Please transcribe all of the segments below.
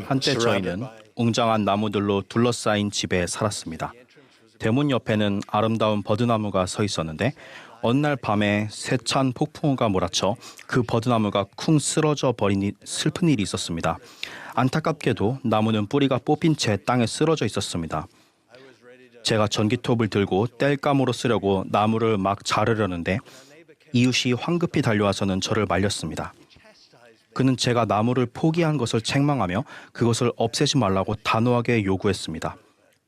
한때 저희는 웅장한 나무들로 둘러싸인 집에 살았습니다. 대문 옆에는 아름다운 버드나무가 서 있었는데 어느 날 밤에 세찬 폭풍우가 몰아쳐 그 버드나무가 쿵 쓰러져 버린 슬픈 일이 있었습니다. 안타깝게도 나무는 뿌리가 뽑힌 채 땅에 쓰러져 있었습니다. 제가 전기톱을 들고 땔감으로 쓰려고 나무를 막 자르려는데 이웃이 황급히 달려와서는 저를 말렸습니다. 그는 제가 나무를 포기한 것을 책망하며 그것을 없애지 말라고 단호하게 요구했습니다.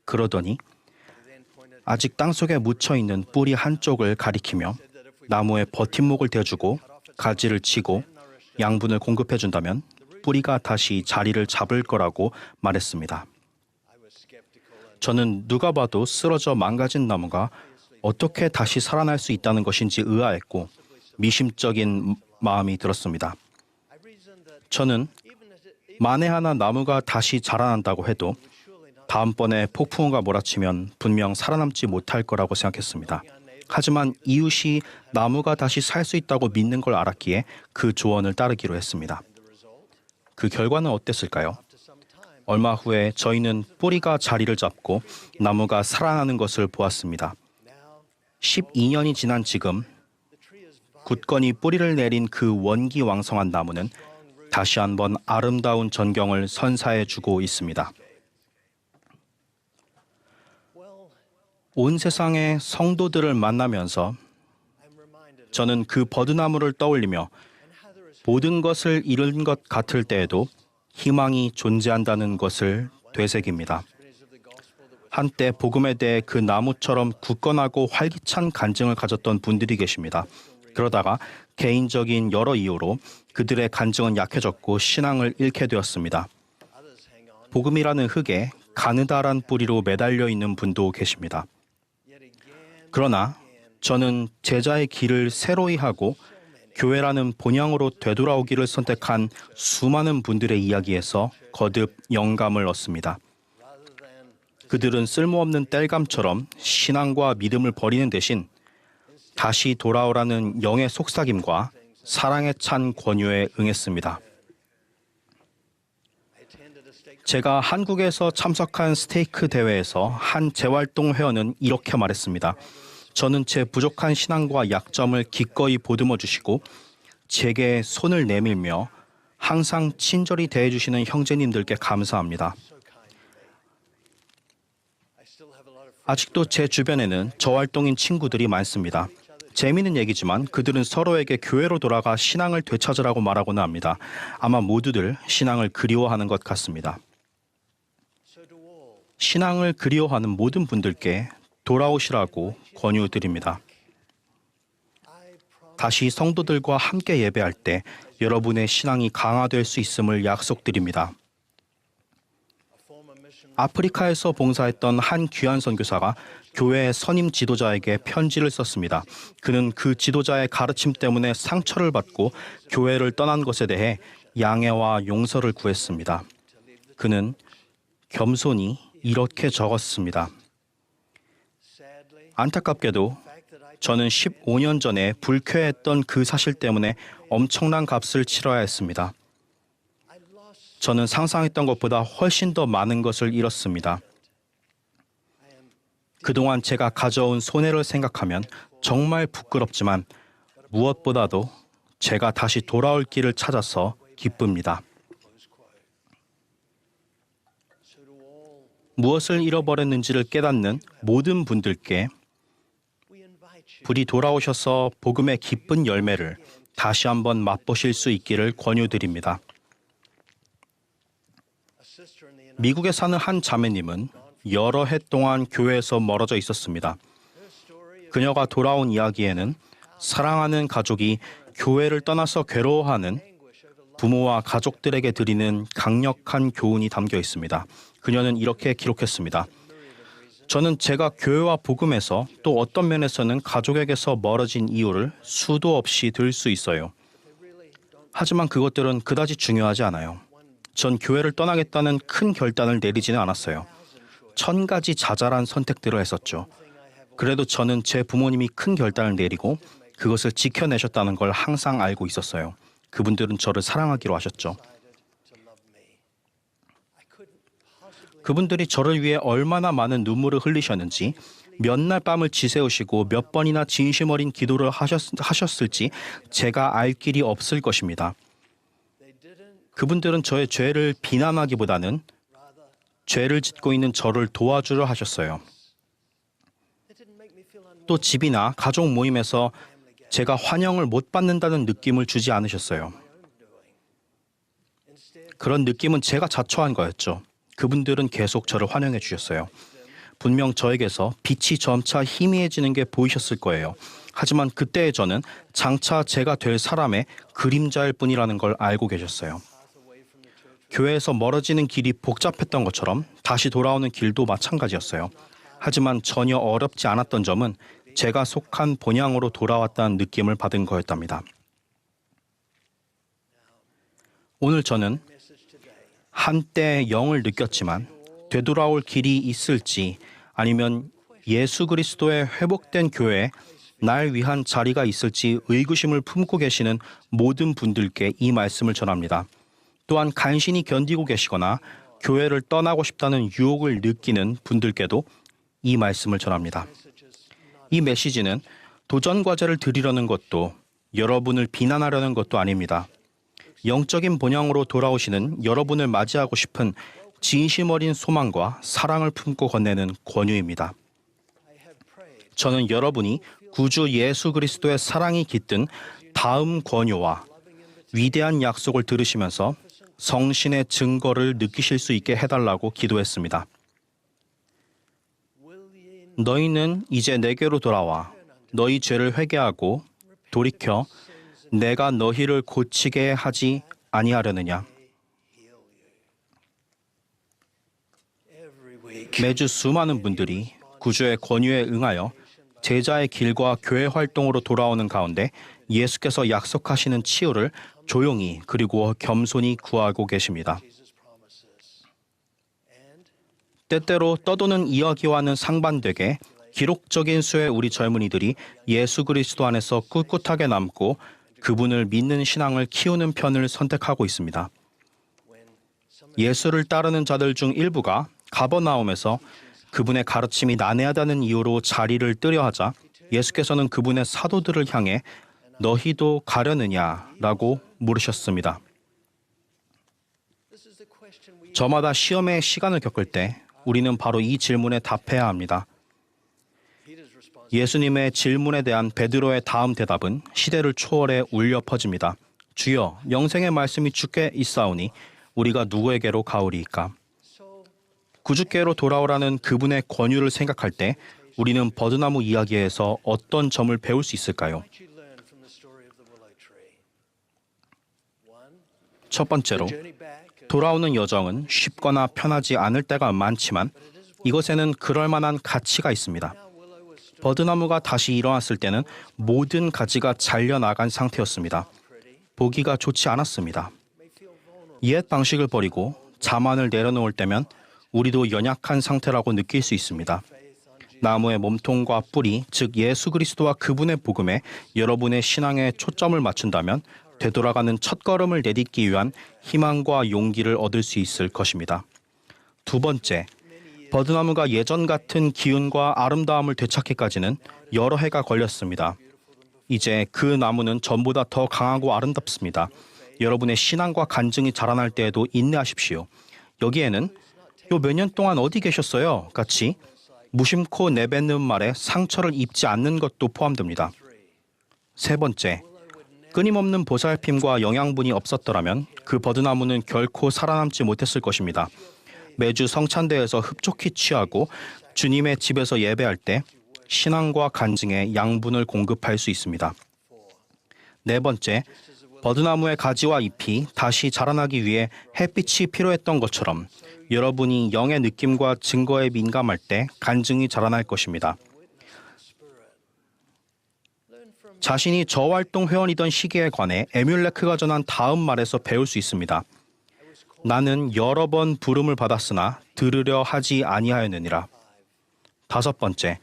그러더니 아직 땅속에 묻혀있는 뿌리 한쪽을 가리키며 나무에 버팀목을 대주고 가지를 치고 양분을 공급해준다면 뿌리가 다시 자리를 잡을 거라고 말했습니다. 저는 누가 봐도 쓰러져 망가진 나무가 어떻게 다시 살아날 수 있다는 것인지 의아했고 미심적인 마음이 들었습니다. 저는 만에 하나 나무가 다시 자라난다고 해도 다음번에 폭풍우가 몰아치면 분명 살아남지 못할 거라고 생각했습니다. 하지만 이웃이 나무가 다시 살 수 있다고 믿는 걸 알았기에 그 조언을 따르기로 했습니다. 그 결과는 어땠을까요? 얼마 후에 저희는 뿌리가 자리를 잡고 나무가 살아나는 것을 보았습니다. 12년이 지난 지금 굳건히 뿌리를 내린 그 원기왕성한 나무는 다시 한번 아름다운 전경을 선사해주고 있습니다. 온 세상의 성도들을 만나면서 저는 그 버드나무를 떠올리며 모든 것을 잃은 것 같을 때에도 희망이 존재한다는 것을 되새깁니다. 한때 복음에 대해 그 나무처럼 굳건하고 활기찬 간증을 가졌던 분들이 계십니다. 그러다가 개인적인 여러 이유로 그들의 간증은 약해졌고 신앙을 잃게 되었습니다. 복음이라는 흙에 가느다란 뿌리로 매달려 있는 분도 계십니다. 그러나 저는 제자의 길을 새로이 하고 교회라는 본향으로 되돌아오기를 선택한 수많은 분들의 이야기에서 거듭 영감을 얻습니다. 그들은 쓸모없는 땔감처럼 신앙과 믿음을 버리는 대신 다시 돌아오라는 영의 속삭임과 사랑에 찬 권유에 응했습니다. 제가 한국에서 참석한 스테이크 대회에서 한 재활동 회원은 이렇게 말했습니다. 저는 제 부족한 신앙과 약점을 기꺼이 보듬어 주시고 제게 손을 내밀며 항상 친절히 대해주시는 형제님들께 감사합니다. 아직도 제 주변에는 저활동인 친구들이 많습니다. 재미있는 얘기지만 그들은 서로에게 교회로 돌아가 신앙을 되찾으라고 말하고는 합니다. 아마 모두들 신앙을 그리워하는 것 같습니다. 신앙을 그리워하는 모든 분들께 돌아오시라고 권유드립니다. 다시 성도들과 함께 예배할 때 여러분의 신앙이 강화될 수 있음을 약속드립니다. 아프리카에서 봉사했던 한 귀한 선교사가 교회의 선임 지도자에게 편지를 썼습니다. 그는 그 지도자의 가르침 때문에 상처를 받고 교회를 떠난 것에 대해 양해와 용서를 구했습니다. 그는 겸손히 이렇게 적었습니다. 안타깝게도 저는 15년 전에 불쾌했던 그 사실 때문에 엄청난 값을 치러야 했습니다. 저는 상상했던 것보다 훨씬 더 많은 것을 잃었습니다. 그동안 제가 가져온 손해를 생각하면 정말 부끄럽지만 무엇보다도 제가 다시 돌아올 길을 찾아서 기쁩니다. 무엇을 잃어버렸는지를 깨닫는 모든 분들께 부디 돌아오셔서 복음의 기쁜 열매를 다시 한번 맛보실 수 있기를 권유드립니다. 미국에 사는 한 자매님은 여러 해 동안 교회에서 멀어져 있었습니다. 그녀가 돌아온 이야기에는 사랑하는 가족이 교회를 떠나서 괴로워하는 부모와 가족들에게 드리는 강력한 교훈이 담겨 있습니다. 그녀는 이렇게 기록했습니다. 저는 제가 교회와 복음에서 또 어떤 면에서는 가족에게서 멀어진 이유를 수도 없이 들 수 있어요. 하지만 그것들은 그다지 중요하지 않아요. 전 교회를 떠나겠다는 큰 결단을 내리지는 않았어요. 1000가지 자잘한 선택들을 했었죠. 그래도 저는 제 부모님이 큰 결단을 내리고 그것을 지켜내셨다는 걸 항상 알고 있었어요. 그분들은 저를 사랑하기로 하셨죠. 그분들이 저를 위해 얼마나 많은 눈물을 흘리셨는지, 몇 날 밤을 지새우시고 몇 번이나 진심 어린 기도를 하셨을지 제가 알 길이 없을 것입니다. 그분들은 저의 죄를 비난하기보다는 죄를 짓고 있는 저를 도와주려 하셨어요. 또 집이나 가족 모임에서 제가 환영을 못 받는다는 느낌을 주지 않으셨어요. 그런 느낌은 제가 자초한 거였죠. 그분들은 계속 저를 환영해 주셨어요. 분명 저에게서 빛이 점차 희미해지는 게 보이셨을 거예요. 하지만 그때의 저는 장차 제가 될 사람의 그림자일 뿐이라는 걸 알고 계셨어요. 교회에서 멀어지는 길이 복잡했던 것처럼 다시 돌아오는 길도 마찬가지였어요. 하지만 전혀 어렵지 않았던 점은 제가 속한 본향으로 돌아왔다는 느낌을 받은 거였답니다. 오늘 저는 한때 영을 느꼈지만 되돌아올 길이 있을지, 아니면 예수 그리스도의 회복된 교회에 날 위한 자리가 있을지 의구심을 품고 계시는 모든 분들께 이 말씀을 전합니다. 또한 간신히 견디고 계시거나 교회를 떠나고 싶다는 유혹을 느끼는 분들께도 이 말씀을 전합니다. 이 메시지는 도전 과제를 드리려는 것도 여러분을 비난하려는 것도 아닙니다. 영적인 본향으로 돌아오시는 여러분을 맞이하고 싶은 진심 어린 소망과 사랑을 품고 건네는 권유입니다. 저는 여러분이 구주 예수 그리스도의 사랑이 깃든 다음 권유와 위대한 약속을 들으시면서 성신의 증거를 느끼실 수 있게 해달라고 기도했습니다. 너희는 이제 내게로 돌아와 너희 죄를 회개하고 돌이켜 내가 너희를 고치게 하지 아니하려느냐. 매주 수많은 분들이 구주의 권유에 응하여 제자의 길과 교회 활동으로 돌아오는 가운데 예수께서 약속하시는 치유를 조용히 그리고 겸손히 구하고 계십니다. 때때로 떠도는 이야기와는 상반되게 기록적인 수의 우리 젊은이들이 예수 그리스도 안에서 꿋꿋하게 남고 그분을 믿는 신앙을 키우는 편을 선택하고 있습니다. 예수를 따르는 자들 중 일부가 가버나움에서 그분의 가르침이 난해하다는 이유로 자리를 뜨려 하자 예수께서는 그분의 사도들을 향해 너희도 가려느냐라고 물으셨습니다. 저마다 시험의 시간을 겪을 때 우리는 바로 이 질문에 답해야 합니다. 예수님의 질문에 대한 베드로의 다음 대답은 시대를 초월해 울려 퍼집니다. 주여, 영생의 말씀이 주께 있사오니 우리가 누구에게로 가오리이까? 구주께로 돌아오라는 그분의 권유를 생각할 때 우리는 버드나무 이야기에서 어떤 점을 배울 수 있을까요? 첫 번째로, 돌아오는 여정은 쉽거나 편하지 않을 때가 많지만 이것에는 그럴 만한 가치가 있습니다. 버드나무가 다시 일어났을 때는 모든 가지가 잘려나간 상태였습니다. 보기가 좋지 않았습니다. 옛 방식을 버리고 자만을 내려놓을 때면 우리도 연약한 상태라고 느낄 수 있습니다. 나무의 몸통과 뿌리, 즉 예수 그리스도와 그분의 복음에 여러분의 신앙에 초점을 맞춘다면 되돌아가는 첫걸음을 내딛기 위한 희망과 용기를 얻을 수 있을 것입니다. 두 번째, 버드나무가 예전 같은 기운과 아름다움을 되찾기까지는 여러 해가 걸렸습니다. 이제 그 나무는 전보다 더 강하고 아름답습니다. 여러분의 신앙과 간증이 자라날 때에도 인내하십시오. 여기에는 요 몇 년 동안 어디 계셨어요? 같이 무심코 내뱉는 말에 상처를 입지 않는 것도 포함됩니다. 세 번째, 끊임없는 보살핌과 영양분이 없었더라면 그 버드나무는 결코 살아남지 못했을 것입니다. 매주 성찬대에서 흡족히 취하고 주님의 집에서 예배할 때 신앙과 간증에 양분을 공급할 수 있습니다. 네 번째, 버드나무의 가지와 잎이 다시 자라나기 위해 햇빛이 필요했던 것처럼 여러분이 영의 느낌과 증거에 민감할 때 간증이 자라날 것입니다. 자신이 저활동 회원이던 시기에 관해 에뮬레크가 전한 다음 말에서 배울 수 있습니다. 나는 여러 번 부름을 받았으나 들으려 하지 아니하였느니라. 다섯 번째,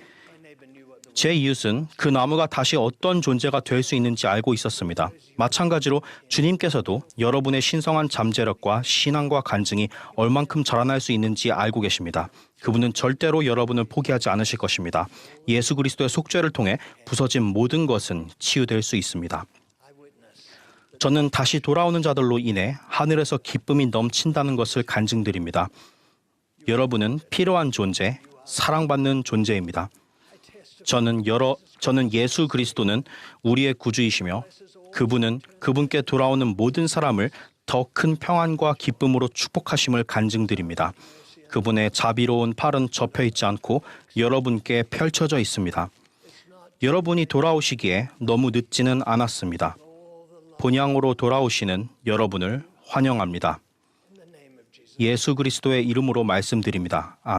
제 이웃은 그 나무가 다시 어떤 존재가 될 수 있는지 알고 있었습니다. 마찬가지로 주님께서도 여러분의 신성한 잠재력과 신앙과 간증이 얼만큼 자라날 수 있는지 알고 계십니다. 그분은 절대로 여러분을 포기하지 않으실 것입니다. 예수 그리스도의 속죄를 통해 부서진 모든 것은 치유될 수 있습니다. 저는 다시 돌아오는 자들로 인해 하늘에서 기쁨이 넘친다는 것을 간증드립니다. 여러분은 필요한 존재, 사랑받는 존재입니다. 저는 예수 그리스도는 우리의 구주이시며 그분은 그분께 돌아오는 모든 사람을 더 큰 평안과 기쁨으로 축복하심을 간증드립니다. 그분의 자비로운 팔은 접혀 있지 않고 여러분께 펼쳐져 있습니다. 여러분이 돌아오시기에 너무 늦지는 않았습니다. 본향으로 돌아오시는 여러분을 환영합니다. 예수 그리스도의 이름으로 말씀드립니다.